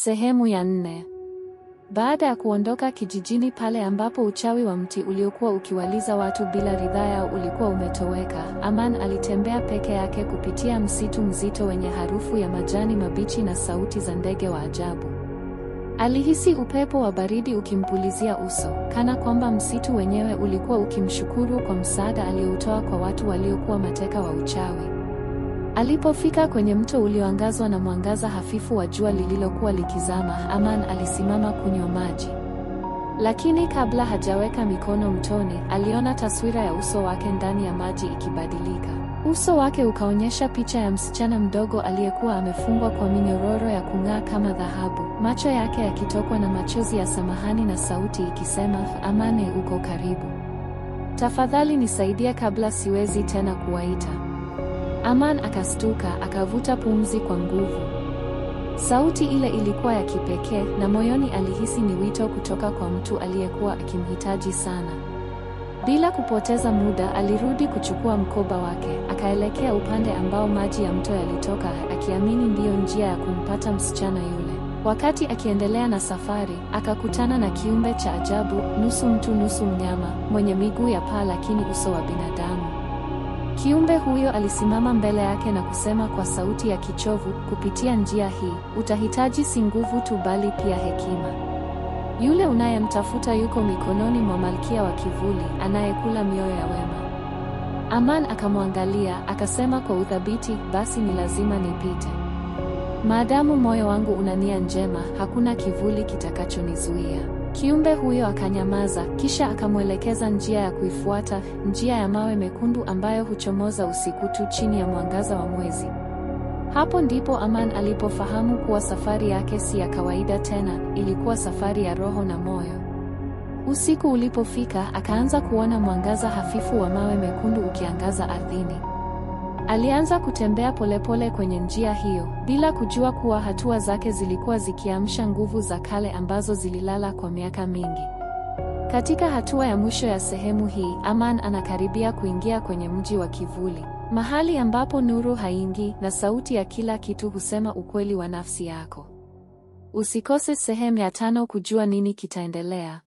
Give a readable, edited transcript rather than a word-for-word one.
Sehemu ya 4. Baada ya kuondoka kijijini pale ambapo uchawi wa mti uliokuwa ukiwaliza watu bila ridhaa yao ulikuwa umetoweka, Aman alitembea peke yake kupitia msitu mzito wenye harufu ya majani mabichi na sauti za ndege wa ajabu. Alihisi upepo wa baridi ukimpulizia uso, kana kwamba msitu wenyewe ulikuwa ukimshukuru kwa msaada aliyoutoa kwa watu waliokuwa mateka wa uchawi. Alipofika kwenye mto ulioangazwa na mwangaza hafifu wa jua lililokuwa likizama, Aman alisimama kunywa maji. Lakini kabla hajaweka mikono mtoni, aliona taswira ya uso wake ndani ya maji ikibadilika. Uso wake ukaonyesha picha ya msichana mdogo aliyekuwa amefungwa kwa minyororo ya kung'aa kama dhahabu, macho yake yakitokwa na machozi ya samahani na sauti ikisema, "Amane, uko karibu? Tafadhali nisaidia kabla siwezi tena kuwaita." Aman akastuka, akavuta pumzi kwa nguvu. Sauti ile ilikuwa ya kipekee, na moyoni alihisi ni wito kutoka kwa mtu aliyekuwa akimhitaji sana. Bila kupoteza muda, alirudi kuchukua mkoba wake, akaelekea upande ambao maji ya mto yalitoka, akiamini ndiyo njia ya kumpata msichana yule. Wakati akiendelea na safari, akakutana na kiumbe cha ajabu, nusu mtu nusu mnyama, mwenye miguu ya paa lakini uso wa binadamu. Kiumbe huyo alisimama mbele yake na kusema kwa sauti ya kichovu, "Kupitia njia hii, utahitaji si nguvu tu bali pia hekima. Yule unayemtafuta yuko mikononi mwa Malkia wa Kivuli, anayekula mioyo ya wema." Aman akamwangalia, akasema kwa uthabiti, "Basi ni lazima nipite. Maadamu moyo wangu una nia njema, hakuna kivuli kitakachonizuia." Kiumbe huyo akanyamaza, kisha akamwelekeza njia ya kuifuata, njia ya mawe mekundu ambayo huchomoza usiku tu chini ya mwangaza wa mwezi. Hapo ndipo Aman alipofahamu kuwa safari yake si ya kawaida tena, ilikuwa safari ya roho na moyo. Usiku ulipofika, akaanza kuona mwangaza hafifu wa mawe mekundu ukiangaza ardhini. Alianza kutembea polepole kwenye njia hiyo, bila kujua kuwa hatua zake zilikuwa zikiamsha nguvu za kale ambazo zililala kwa miaka mingi. Katika hatua ya mwisho ya sehemu hii, Aman anakaribia kuingia kwenye mji wa kivuli, mahali ambapo nuru haingii na sauti ya kila kitu husema ukweli wa nafsi yako. Usikose sehemu ya 5 kujua nini kitaendelea.